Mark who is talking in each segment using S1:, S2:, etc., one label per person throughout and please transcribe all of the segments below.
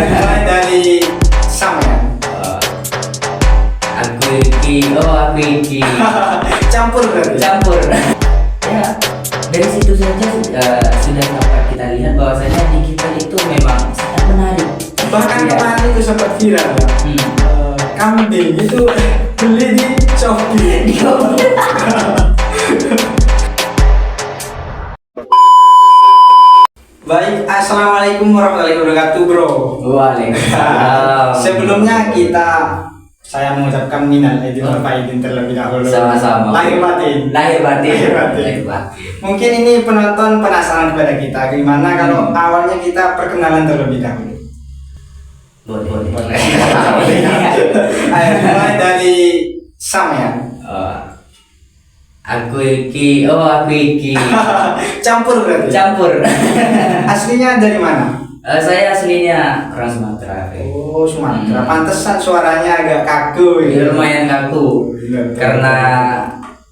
S1: Mulai dari sama ya.
S2: Aku iki
S1: Campur berarti.
S2: campur. Ya, dari situ saja sudah dapat kita lihat bahwasanya di kita itu memang sangat menarik.
S1: Bahkan
S2: Iya.
S1: kemarin itu sempat viral ya. Kambing itu beli di Shopee. Baik, assalamualaikum warahmatullahi wabarakatuh, bro.
S2: Waalaikumsalam.
S1: Sebelumnya saya mengucapkan minal aidin wal faizin terlebih dahulu.
S2: Sama-sama.
S1: Lahir batin.
S2: Lahir batin.
S1: Lahir batin.
S2: Lahir batin.
S1: Mungkin ini penonton penasaran kepada kita gimana kalau awalnya kita perkenalan terlebih dahulu.
S2: Boleh.
S1: Ayo mulai dari Sam ya.
S2: Aku iki
S1: Campur berarti.
S2: campur.
S1: Aslinya dari mana?
S2: Saya aslinya orang Sumatera.
S1: Oh, Sumatera. Pantesan suaranya agak kaku
S2: Ya,
S1: ya.
S2: lumayan kaku karena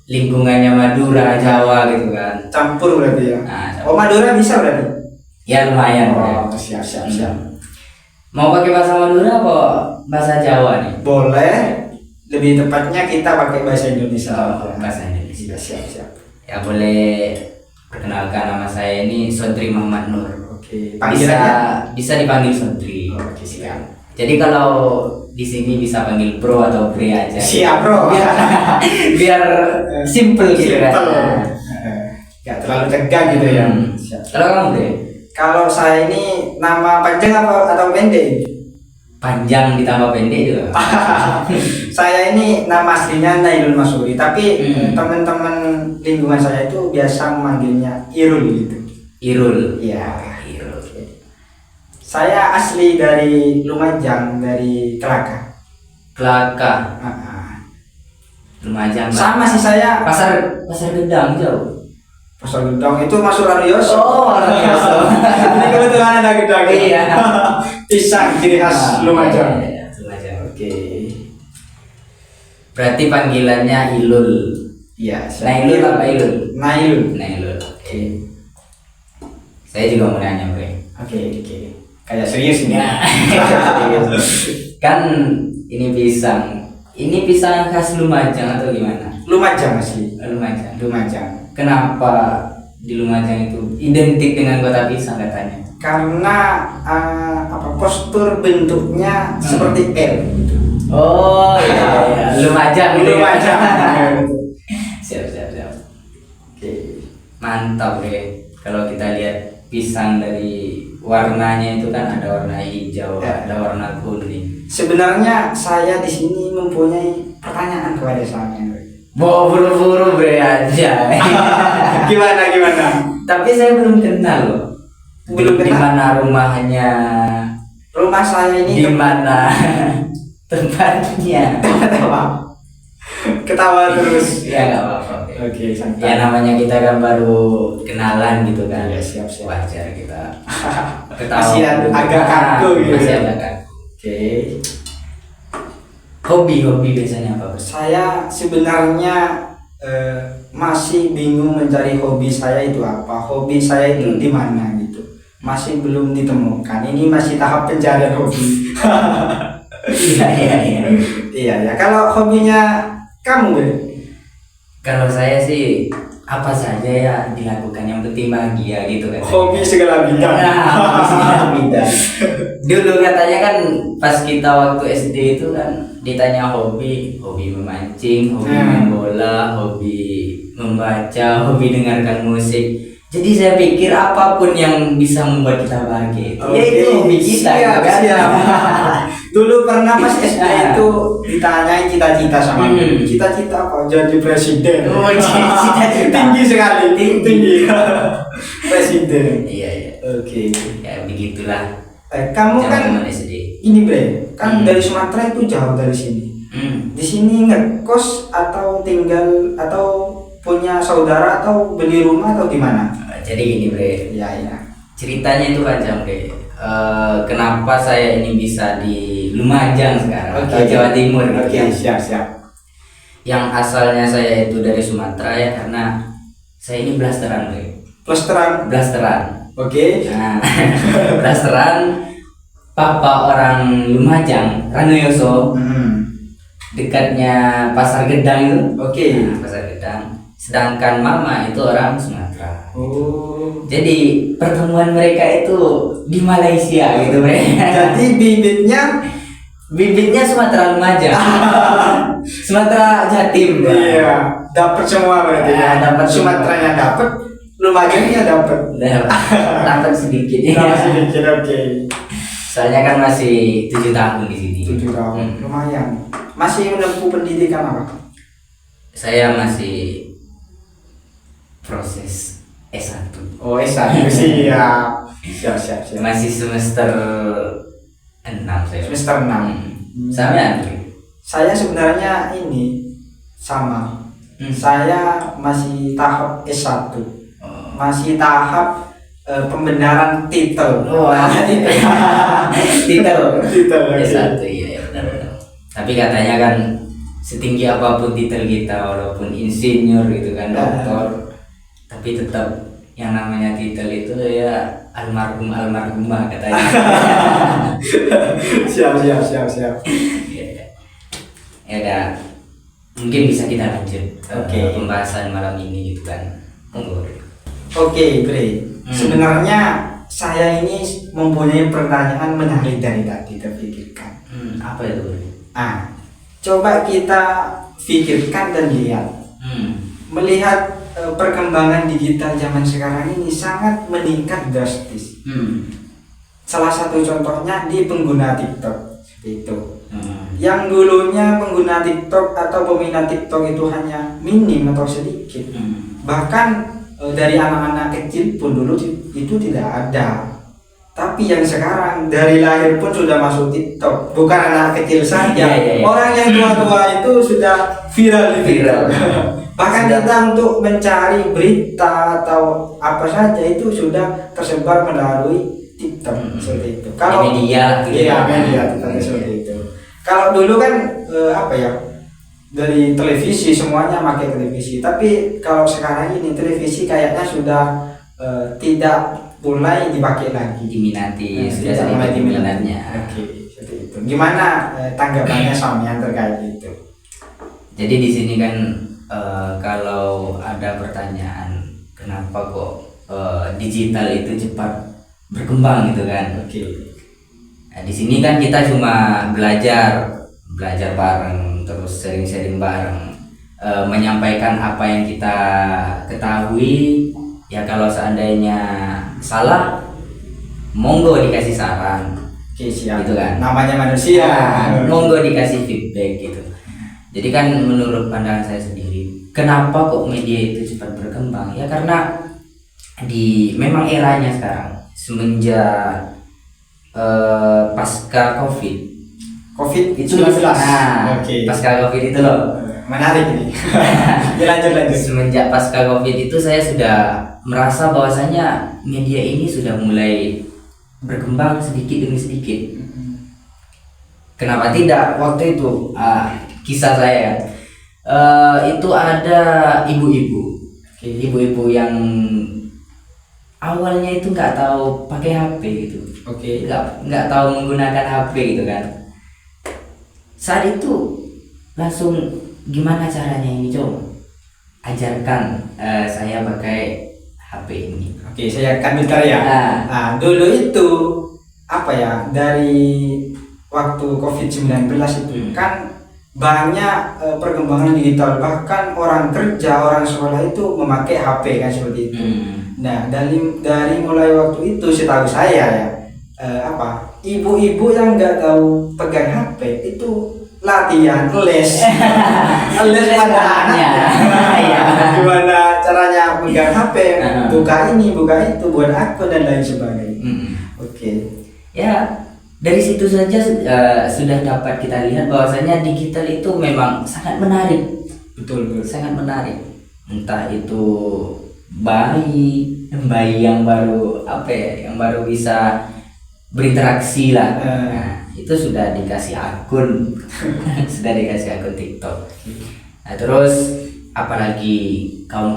S2: lingkungannya Madura, Jawa gitu kan.
S1: Campur berarti ya.
S2: Nah,
S1: Oh, Madura bisa berarti.
S2: ya lumayan.
S1: Oh, siap.
S2: Mau pakai bahasa Madura apa bahasa Jawa nih?
S1: Boleh. Lebih tepatnya kita pakai bahasa Indonesia.
S2: Bahasa Indonesia.
S1: Siap.
S2: Ya boleh, perkenalkan nama saya ini Sodri Muhammad Nur.
S1: Oke.
S2: Bisa dipanggil Sodri.
S1: Oke, siap.
S2: Jadi kalau di sini bisa panggil bro atau bre aja.
S1: Siap, bro.
S2: Biar simple gitu kan.
S1: Gak terlalu tegang gitu ya. Siap.
S2: Kalau kamu bre?
S1: Kalau saya ini nama panjang atau pendek?
S2: Panjang ditambah pendek juga.
S1: Saya ini nama aslinya Nailul Masuri, tapi teman-teman lingkungan saya itu biasa memanggilnya Irul gitu.
S2: Irul.
S1: Iya.
S2: Irul.
S1: Saya asli dari Lumajang, dari Kelaka.
S2: Kelaka. Lumajang.
S1: Sama sih saya.
S2: Pasar Gedang jauh.
S1: Pasar Gedang itu masuk Ranuyoso.
S2: Oh, Ranuyoso.
S1: Ini kebetulan ada gedang.
S2: Iya.
S1: Pisang ciri khas Lumajang.
S2: Iya, Lumajang.
S1: Oke.
S2: Berarti panggilannya Ilul.
S1: Iya.
S2: Nailul apa Ilul?
S1: Nailul.
S2: Nailul. Oke. Saya juga mau nanya, Bre.
S1: Oke. Kayak serius ini.
S2: Kan ini pisang. Ini pisang khas Lumajang atau gimana?
S1: Lumajang asli.
S2: Lumajang. Kenapa di Lumajang itu identik dengan kota pisang katanya?
S1: Karena postur bentuknya seperti L.
S2: Oh iya. Lumajang. Siap.
S1: Oke.
S2: Mantap ya. Kalau kita lihat pisang dari warnanya itu kan ada warna hijau, ada warna kuning.
S1: Sebenarnya saya di sini mempunyai pertanyaan kepada saya.
S2: Mau buru-buru bre aja.
S1: Gimana?
S2: Tapi saya belum kenal loh.
S1: Belum
S2: Di
S1: kenal?
S2: mana rumahnya?
S1: Rumah saya ini
S2: Di mana tempatnya?
S1: Ketawa terus.
S2: Ya nggak apa-apa.
S1: Oke,
S2: Ya
S1: santai.
S2: namanya kita kan baru kenalan gitu kan.
S1: Iya, siap.
S2: Wajar kita.
S1: Masih agak kaku gitu.
S2: Masih agak kaku.
S1: Oke.
S2: Hobi biasanya apa?
S1: Saya sebenarnya masih bingung mencari hobi saya itu apa. Hobi saya itu di mana gitu. Masih belum ditemukan. Ini masih tahap pencarian hobi.
S2: Iya.
S1: Iya ya. Kalau hobinya kamu, Bre?
S2: Kalau saya sih apa saja ya dilakukan, yang penting bahagia gitu kan.
S1: Hobi segala bidang.
S2: Hobi segala bidang. Dulu katanya kan pas kita waktu SD itu kan ditanya hobi memancing, hobi main bola, hobi membaca, hobi dengarkan musik. Jadi saya pikir apapun yang bisa membuat kita bahagia itu, ya itu hobi kita kan.
S1: Siap. Dulu pernah pas SD itu ditanyain cita-cita sama aku. Cita-cita apa? Jadi presiden.
S2: Oh, cita-cita.
S1: Tinggi sekali. Tinggi. Presiden.
S2: Iya.
S1: Oke.
S2: Ya begitulah.
S1: Kamu kan
S2: Zaman SD.
S1: ini, Bre, kan dari Sumatera itu jauh dari sini. Di sini ngekos atau tinggal atau punya saudara atau beli rumah atau gimana?
S2: Jadi gini bre,
S1: Ya.
S2: ceritanya itu panjang bre. Kenapa saya ini bisa di Lumajang sekarang atau Jawa Timur gitu
S1: Oke,
S2: ya.
S1: siap.
S2: Yang asalnya saya itu dari Sumatera ya, karena saya ini blasteran bre.
S1: Blasteran.
S2: Blasteran.
S1: Oke.
S2: Nah, blasteran papa orang Lumajang, Ranuyoso, dekatnya Pasar Gedang itu.
S1: Oke.
S2: Nah, Pasar Gedang. Sedangkan mama itu orang Sumatera.
S1: Oh.
S2: Jadi pertemuan mereka itu di Malaysia gitu mereka.
S1: Jadi
S2: Bibitnya Sumatera Lumajang. Sumatera Jatim.
S1: iya, dapat semua berarti ya.
S2: Dapat semua.
S1: Sumateranya dapat, Lumajangnya dapat.
S2: Dapat sedikit ya.
S1: Dapat sedikit, oke.
S2: Soalnya kan masih 7 tahun di sini.
S1: 7 tahun, lumayan. Masih menempuh pendidikan apa?
S2: Saya masih proses S1.
S1: Oh, S1 siap. Siap.
S2: Masih semester 6 saya.
S1: Semester 6.
S2: Sama ya, Andre?
S1: Saya sebenarnya ini sama. Saya masih tahap S1.
S2: Oh.
S1: Masih tahap pembenaran titel.
S2: Titel.
S1: Titel.
S2: S1 iya benar. Tapi katanya kan setinggi apapun titel kita, walaupun insinyur gitu kan, doktor, tapi tetap yang namanya titel itu ya almarhumah katanya.
S1: Siap.
S2: Ya udah, mungkin bisa kita lanjut
S1: Oke.
S2: pembahasan malam ini gitu kan. Monggo.
S1: Oke, Bre. Sebenarnya saya ini mempunyai pertanyaan menarik dari tadi terpikirkan.
S2: Apa itu?
S1: Coba kita pikirkan dan lihat. Melihat perkembangan digital zaman sekarang ini sangat meningkat drastis. Salah satu contohnya di pengguna TikTok seperti itu. Yang dulunya pengguna TikTok atau peminat TikTok itu hanya minim atau sedikit. Bahkan dari anak-anak kecil pun dulu itu tidak ada. Tapi yang sekarang dari lahir pun sudah masuk TikTok. Bukan anak kecil saja.
S2: Iya.
S1: Orang yang tua-tua itu sudah viral. Bahkan kita untuk mencari berita atau apa saja itu sudah tersebar melalui TikTok seperti itu. Kalau
S2: media
S1: seperti itu. Kalau dulu kan dari televisi, semuanya pakai televisi. Tapi kalau sekarang ini televisi kayaknya sudah tidak mulai dipakai lagi.
S2: Diminati, sudah
S1: tidak mulai
S2: sedikit minatnya.
S1: Oke, seperti itu. Gimana tanggapannya Samyan terkait itu?
S2: Jadi di sini kan kalau ada pertanyaan kenapa kok digital itu cepat berkembang gitu kan?
S1: Oke.
S2: Nah, di sini kan kita cuma belajar bareng, terus sering bareng, menyampaikan apa yang kita ketahui. Ya kalau seandainya salah, monggo dikasih saran.
S1: Oke, siap.
S2: Gitu kan?
S1: Namanya manusia.
S2: Monggo dikasih feedback gitu. Jadi kan menurut pandangan saya sendiri, kenapa kok media itu cepat berkembang? Ya karena memang eranya sekarang semenjak pasca COVID itu
S1: 19.
S2: pasca COVID itu loh.
S1: Menarik ini. lanjut.
S2: Semenjak pasca COVID itu saya sudah merasa bahwasanya media ini sudah mulai berkembang sedikit demi sedikit. Kenapa tidak? Waktu itu kisah saya itu ada ibu-ibu yang awalnya itu nggak tahu pakai HP gitu. Nggak tahu menggunakan HP gitu kan. Saat itu langsung gimana caranya ini, ajarkan saya pakai HP ini.
S1: Oke, saya akan bentar ya. Dulu itu dari waktu COVID-19 itu kan banyak perkembangan digital, bahkan orang kerja, orang sekolah itu memakai HP kan seperti itu. Nah, dari mulai waktu itu setahu saya ya, ibu-ibu yang nggak tahu pegang HP itu latihan les pada anaknya. Gimana caranya pegang HP, buka ini, buka itu, buat akun dan lain sebagainya. Oke.
S2: Ya dari situ saja sudah dapat kita lihat bahwasanya digital itu memang sangat menarik.
S1: Betul.
S2: Sangat menarik. Entah itu bayi yang baru yang baru bisa berinteraksi lah. Itu sudah dikasih akun TikTok. Nah, terus apalagi kaum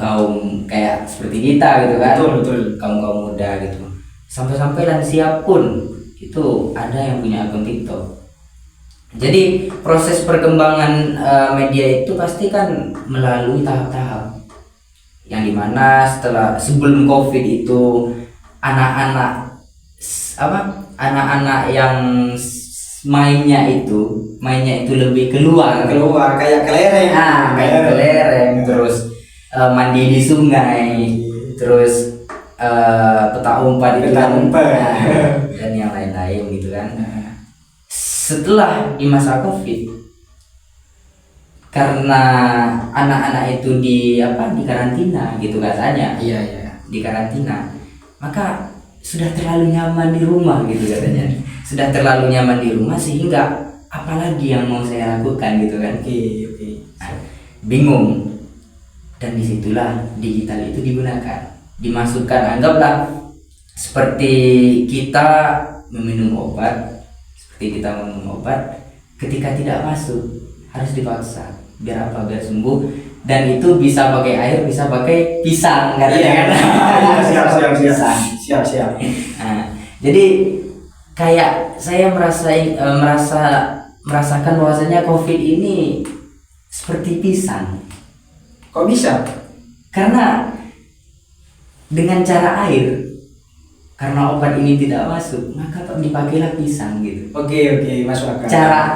S2: kayak seperti kita gitu kan.
S1: Betul.
S2: Kaum muda gitu. Sampai lansia pun itu ada yang punya akun TikTok. Jadi proses perkembangan media itu pasti kan melalui tahap-tahap, yang dimana sebelum COVID itu anak-anak anak-anak yang mainnya itu lebih keluar
S1: kayak kelereng.
S2: kayak kelereng, terus mandi di sungai, terus petak umpat itu
S1: Petak
S2: kan,
S1: umpet.
S2: dan yang lain-lain gitu kan. Setelah di masa COVID, karena anak-anak itu di karantina gitu katanya,
S1: Iya.
S2: di karantina, maka sudah terlalu nyaman di rumah gitu katanya. Sudah terlalu nyaman di rumah sehingga apalagi yang mau saya lakukan gitu kan.
S1: Oke.
S2: Nah, bingung. Dan disitulah digital itu digunakan, dimasukkan. Anggaplah seperti kita meminum obat, ketika tidak masuk harus dipaksa. Biar apa? Biar sembuh. Dan itu bisa pakai air, bisa pakai pisang katanya kan.
S1: Siap.
S2: Nah, jadi kayak saya merasakan bahwasanya COVID ini seperti pisang.
S1: Kok bisa?
S2: Karena dengan cara air, karena obat ini tidak masuk, maka dipakailah pisang gitu.
S1: Oke, masuk akal.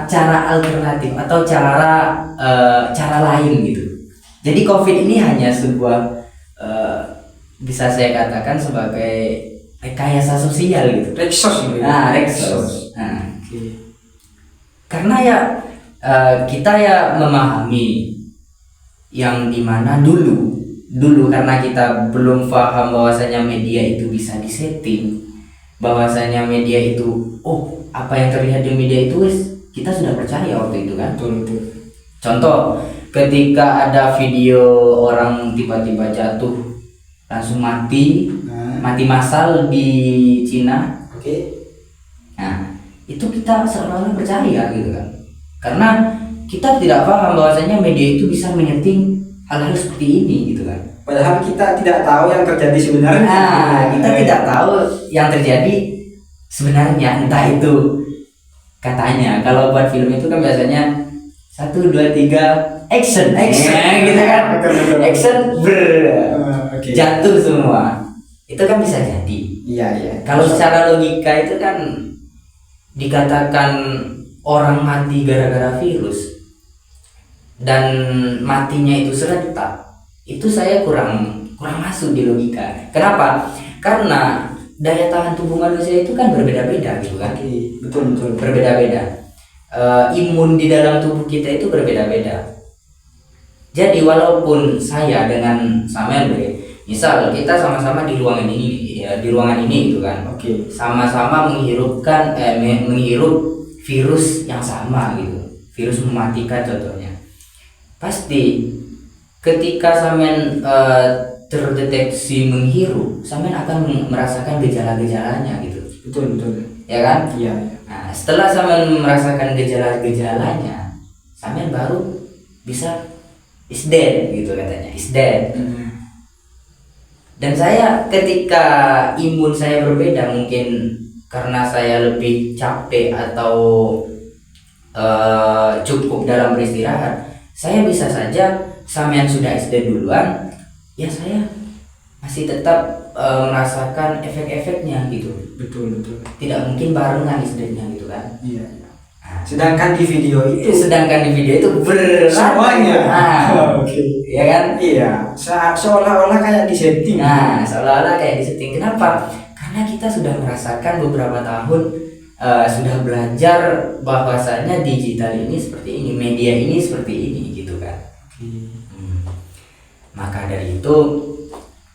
S2: Cara alternatif atau cara lain gitu. Jadi COVID ini hanya sebuah bisa saya katakan sebagai rekayasa sosial gitu.
S1: Reksos gitu.
S2: Reksos. Karena ya kita ya memahami yang dimana dulu karena kita belum paham bahwasanya media itu bisa disetting, bahwasanya media itu apa yang terlihat di media itu kita sudah percaya waktu itu kan.
S1: Betul.
S2: Contoh, ketika ada video orang tiba-tiba jatuh langsung mati massal di Cina.
S1: Oke.
S2: Nah, itu kita seolah-olah percaya gitu kan. Karena kita tidak paham bahwasanya media itu bisa menyeting hal-hal seperti ini gitu kan.
S1: Padahal kita tidak tahu yang terjadi sebenarnya.
S2: Kita tidak tahu yang terjadi sebenarnya, entah itu katanya. Kalau buat film itu kan biasanya 1, 2, 3 action gitu kan.
S1: Betul.
S2: Action
S1: Oke.
S2: jatuh semua. Itu kan bisa jadi.
S1: Iya.
S2: Kalau secara logika itu kan dikatakan orang mati gara-gara virus dan matinya itu serentak, itu saya kurang masuk di logika. Kenapa? Karena daya tahan tubuh manusia itu kan berbeda-beda gitu kan.
S1: Betul.
S2: Berbeda-beda. Imun di dalam tubuh kita itu berbeda-beda. Jadi walaupun saya dengan Samuel, misal kita sama-sama di ruangan ini gitu kan.
S1: Oke.
S2: Sama-sama menghirup virus yang sama gitu, virus mematikan contohnya. Pasti ketika sampean terdeteksi menghirup, sampean akan merasakan gejala-gejalanya gitu.
S1: Betul.
S2: Ya kan?
S1: Iya.
S2: Nah, setelah sampean merasakan gejala-gejalanya, sampean baru bisa is dead gitu katanya, is dead. Dan saya ketika imun saya berbeda, mungkin karena saya lebih capek atau cukup dalam beristirahat, saya bisa saja sampean sudah SD duluan, ya saya masih tetap merasakan efek-efeknya gitu.
S1: Betul.
S2: Tidak mungkin barengan SD-nya gitu kan.
S1: Iya. Sedangkan di video itu
S2: semuanya.
S1: Oke.
S2: Ya kan?
S1: Iya. Seolah-olah kayak disetting.
S2: Seolah-olah kayak disetting. Kenapa? Karena kita sudah merasakan beberapa tahun, sudah belajar bahwasanya digital ini seperti ini, media ini seperti ini gitu kan. Maka dari itu,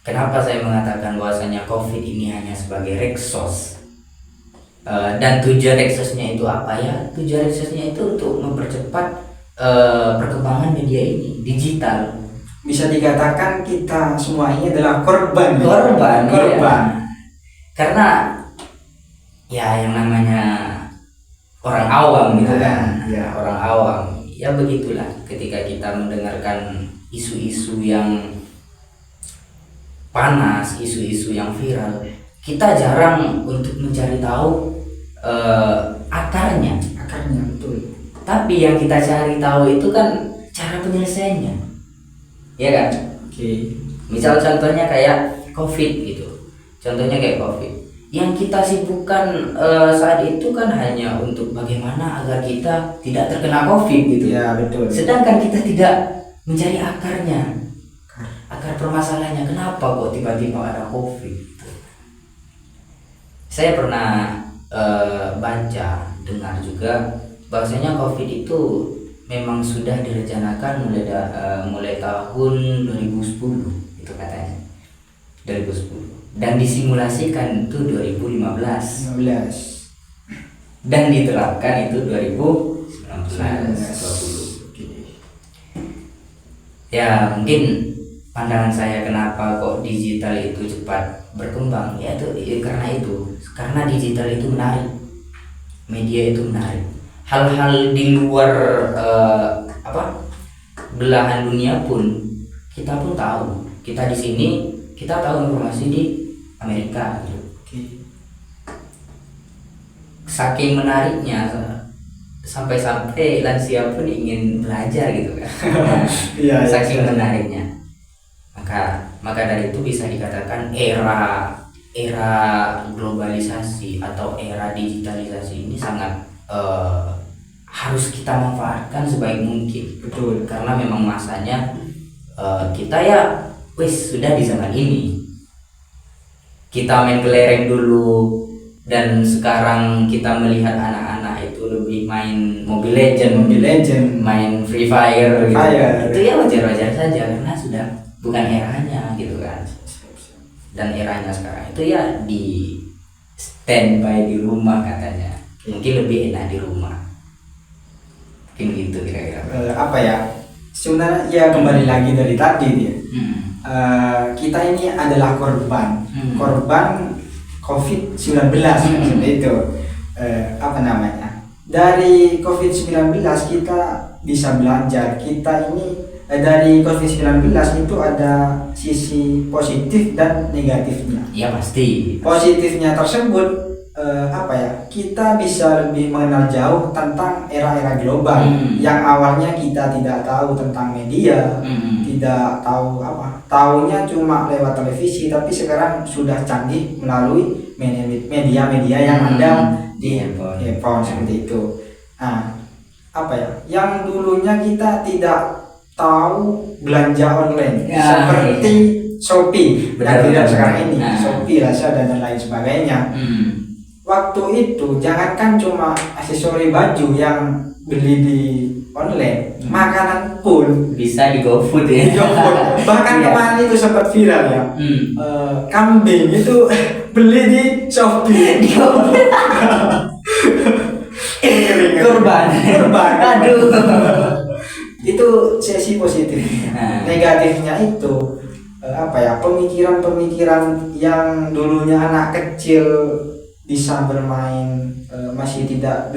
S2: kenapa saya mengatakan bahwasanya COVID ini hanya sebagai reksos. Dan tujuan reksosnya itu apa ya? Tujuan reksosnya itu untuk mempercepat perkembangan media ini, digital.
S1: Bisa dikatakan kita semua ini adalah korban.
S2: Iya. Karena ya yang namanya orang awam gitu kan.
S1: Ya.
S2: Orang awam. Ya begitulah ketika kita mendengarkan isu-isu yang panas, isu-isu yang viral, kita jarang untuk mencari tahu akarnya.
S1: Akarnya betul.
S2: Tapi yang kita cari tahu itu kan cara penyelesaiannya, ya kan?
S1: Oke.
S2: Misal contohnya kayak COVID gitu. Contohnya kayak COVID. Yang kita sibukkan saat itu kan hanya untuk bagaimana agar kita tidak terkena COVID gitu.
S1: Ya betul.
S2: Sedangkan kita tidak mencari akarnya, akar permasalahannya. Kenapa kok tiba-tiba ada COVID? Saya pernah baca, dengar juga bahwasanya COVID itu memang sudah direncanakan mulai tahun 2010 itu katanya, 2010, dan disimulasikan itu 2015
S1: 15.
S2: dan diterapkan itu 2019 20. Ya mungkin pandangan saya kenapa kok digital itu cepat berkembang, yaitu karena digital itu menarik, media itu menarik. Hal-hal di luar belahan dunia pun kita pun tahu. Kita di sini kita tahu informasi di Amerika gitu. Saking menariknya sampai-sampai lansia pun ingin belajar gitu kan.
S1: Iya,
S2: Saking
S1: iya.
S2: menariknya. Maka dari itu bisa dikatakan era globalisasi atau era digitalisasi ini sangat harus kita manfaatkan sebaik mungkin.
S1: Betul.
S2: Karena memang masanya kita ya sudah di zaman ini. Kita main kelereng dulu, dan sekarang kita melihat anak-anak itu lebih main Mobile Legend, main Free Fire gitu. Itu ya wajar-wajar saja karena sudah bukan eranya gitu kan. Dan eranya sekarang itu ya di standby di rumah katanya. Mungkin lebih enak di rumah. Mungkin gitu kira-kira.
S1: Apa ya? Sebenarnya ya kembali lagi dari tadi dia. Kita ini adalah korban COVID-19 seperti itu. Apa namanya? Dari COVID-19 kita bisa belajar. Kita ini dari COVID-19 itu ada sisi positif dan negatifnya.
S2: Ya pasti.
S1: Positifnya tersebut kita bisa lebih mengenal jauh tentang era-era global yang awalnya kita tidak tahu tentang media, tidak tahu tahunya cuma lewat televisi, tapi sekarang sudah canggih melalui media-media yang ada di handphone seperti itu. Nah, yang dulunya kita tidak tahu belanja online seperti Shopee dan tidak sekarang ini Shopee, Lazada dan lain sebagainya. Waktu itu jangankan cuma aksesori baju yang beli di online, makanan pun
S2: bisa di GoFood ya.
S1: Bahkan kemarin itu sempat viral ya. Kambing itu beli di Shopee.
S2: Korban. Aduh.
S1: Itu sisi positifnya. Negatifnya itu pemikiran-pemikiran yang dulunya anak kecil bisa bermain, masih tidak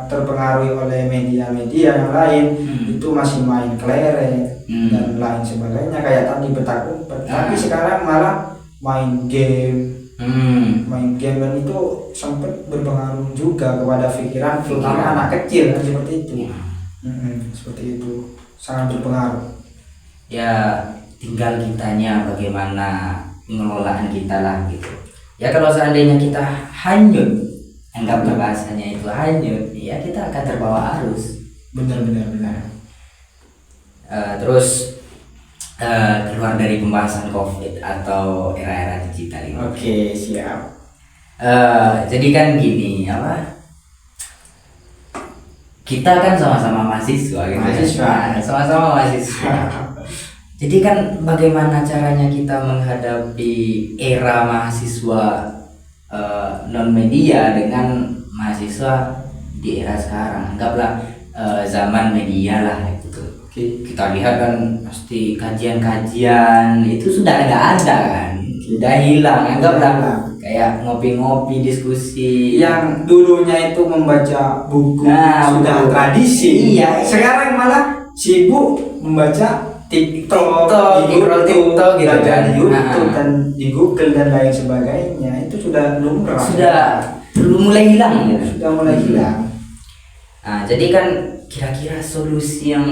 S1: terpengaruhi oleh media-media yang lain, itu masih main kelereng dan lain sebagainya kayak tadi petak umpet. Tapi sekarang malah main game, dan itu sempat berpengaruh juga kepada pikiran terutama anak kecil seperti itu. Seperti itu sangat berpengaruh.
S2: Ya tinggal kitanya bagaimana pengelolaan kita lah gitu. Ya kalau seandainya kita hanyut, anggaplah bahasanya itu hanyut, ya kita akan terbawa arus.
S1: Benar.
S2: Terus keluar dari pembahasan COVID atau era-era digital ini.
S1: Oke, siap.
S2: Jadi kan gini, kita kan sama-sama mahasiswa gitu. Sama-sama mahasiswa. Jadi kan bagaimana caranya kita menghadapi era mahasiswa non media dengan mahasiswa di era sekarang. Anggaplah zaman media lah gitu. Kita lihat kan pasti kajian-kajian itu sudah nggak ada kan, sudah hilang. Anggaplah kayak ngopi-ngopi diskusi
S1: yang dulunya itu membaca buku sudah tradisi.
S2: Iya.
S1: Sekarang malah sibuk membaca TikTok
S2: di YouTube
S1: dan di Google dan lain sebagainya. Itu sudah lumrah.
S2: Sudah mulai hilang gitu.
S1: Sudah mulai hilang.
S2: Nah, jadi kan kira-kira solusi yang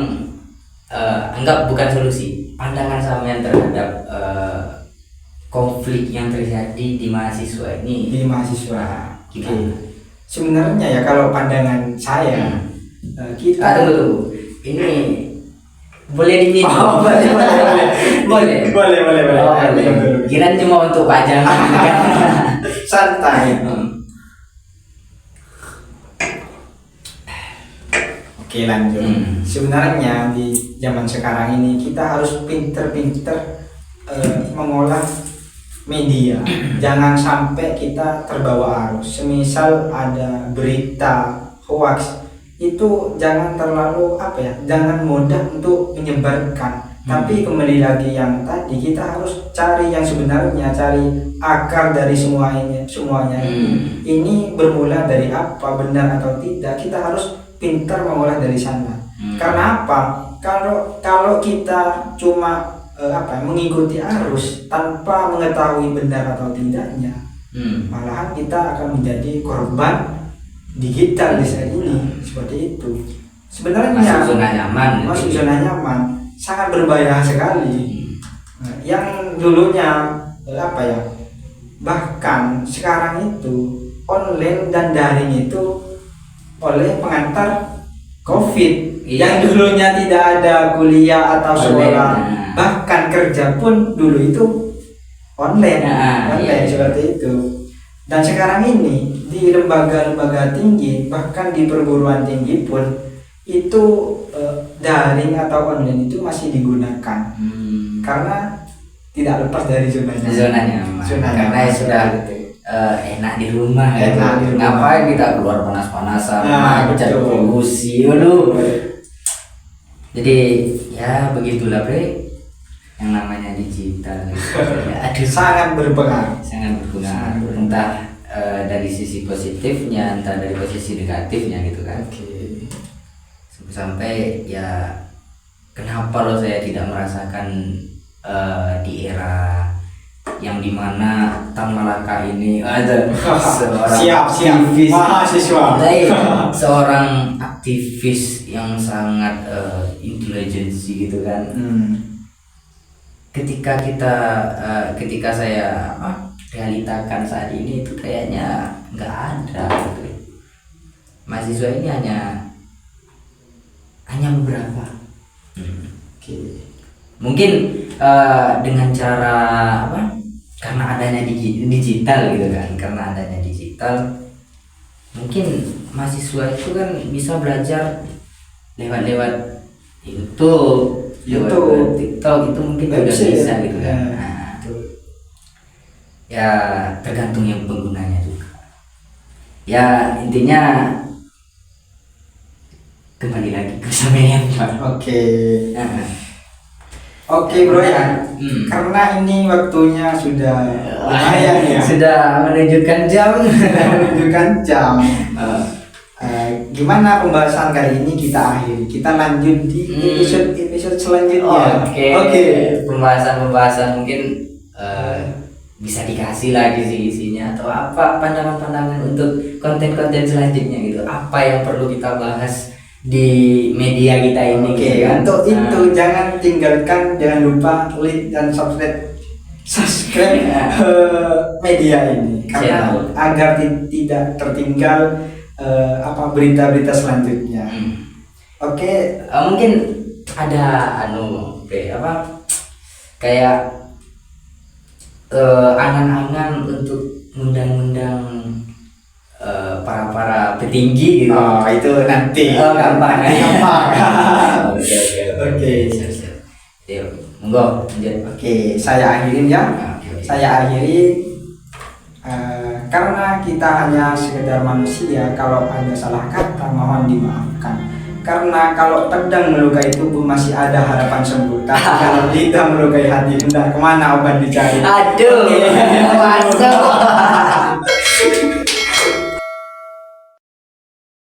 S2: anggap bukan solusi, pandangan sampean terhadap konflik yang terjadi di mahasiswa ini.
S1: Di mahasiswa.
S2: Gimana?
S1: Sebenarnya ya kalau pandangan saya kita
S2: tunggu. Ini boleh diminum?
S1: Oh, boleh.
S2: Kira cuma untuk pajangan.
S1: Santai. Oke, lanjut. Sebenarnya di zaman sekarang ini kita harus pinter-pinter mengolah media. Jangan sampai kita terbawa arus. Semisal ada berita hoax, itu jangan terlalu jangan mudah untuk menyebarkan. Tapi kembali lagi yang tadi, kita harus cari yang sebenarnya, cari akar dari semuanya. Ini bermula dari apa, benar atau tidak, kita harus pintar mengolah dari sana. Karena apa? Kalau kita cuma mengikuti arus tanpa mengetahui benar atau tidaknya, malahan kita akan menjadi korban digital di saat ini. Seperti itu. Sebenarnya masuk zona nyaman sangat berbahaya sekali. Yang dulunya bahkan sekarang itu online dan daring itu oleh pengantar COVID. Yang dulunya tidak ada kuliah atau sekolah, bahkan kerja pun dulu itu online. Seperti itu. Dan sekarang ini di lembaga-lembaga tinggi, bahkan di perguruan tinggi pun itu daring atau online itu masih digunakan. Karena tidak lepas dari zona nyaman.
S2: Karena ya sudah enak di rumah. Ngapain kita keluar panas-panasan, macet polusi dulu. Jadi ya begitulah Bre, yang namanya digital.
S1: Sangat berpengaruh.
S2: Entah dari sisi positifnya, entah dari posisi negatifnya gitu kan. Sampai ya kenapa loh saya tidak merasakan di era yang dimana Tan Malaka ini ada seorang aktivis
S1: mahasiswa,
S2: seorang aktivis yang sangat intelijensi gitu kan. Ketika saya realitakan saat ini itu kayaknya nggak ada gitu. Mahasiswa ini hanya beberapa. Mungkin dengan cara karena adanya digital gitu kan, mungkin mahasiswa itu kan bisa belajar lewat YouTube, TikTok itu mungkin juga bisa gitu kan. Ya tergantung yang penggunanya juga. Ya intinya kembali lagi ke sampean.
S1: Oke bro ya, karena ini waktunya sudah lumayan ya.
S2: Sudah menunjukkan jam.
S1: Gimana pembahasan kali ini kita akhiri? Kita lanjut di episode selanjutnya.
S2: Oke. Pembahasan mungkin bisa dikasih lagi sih isinya atau apa pandangan-pandangan untuk konten-konten selanjutnya gitu. Apa yang perlu kita bahas di media kita ini.
S1: Untuk itu jangan lupa like dan subscribe media ini karena agar tidak tertinggal berita-berita selanjutnya.
S2: Mungkin ada kayak angan-angan untuk undang-undang para petinggi gitu.
S1: Itu nanti.
S2: Gampang.
S1: Oke.
S2: Monggo lanjut.
S1: Saya akhirin ya. Saya akhiri karena kita hanya sekedar manusia. Kalau ada salah kata mohon dimaafkan. Karena kalau pedang melukai tubuh masih ada harapan sembuh. Tapi kalau lidah melukai hati, entah kemana obat dicari.
S2: Aduh, masuk.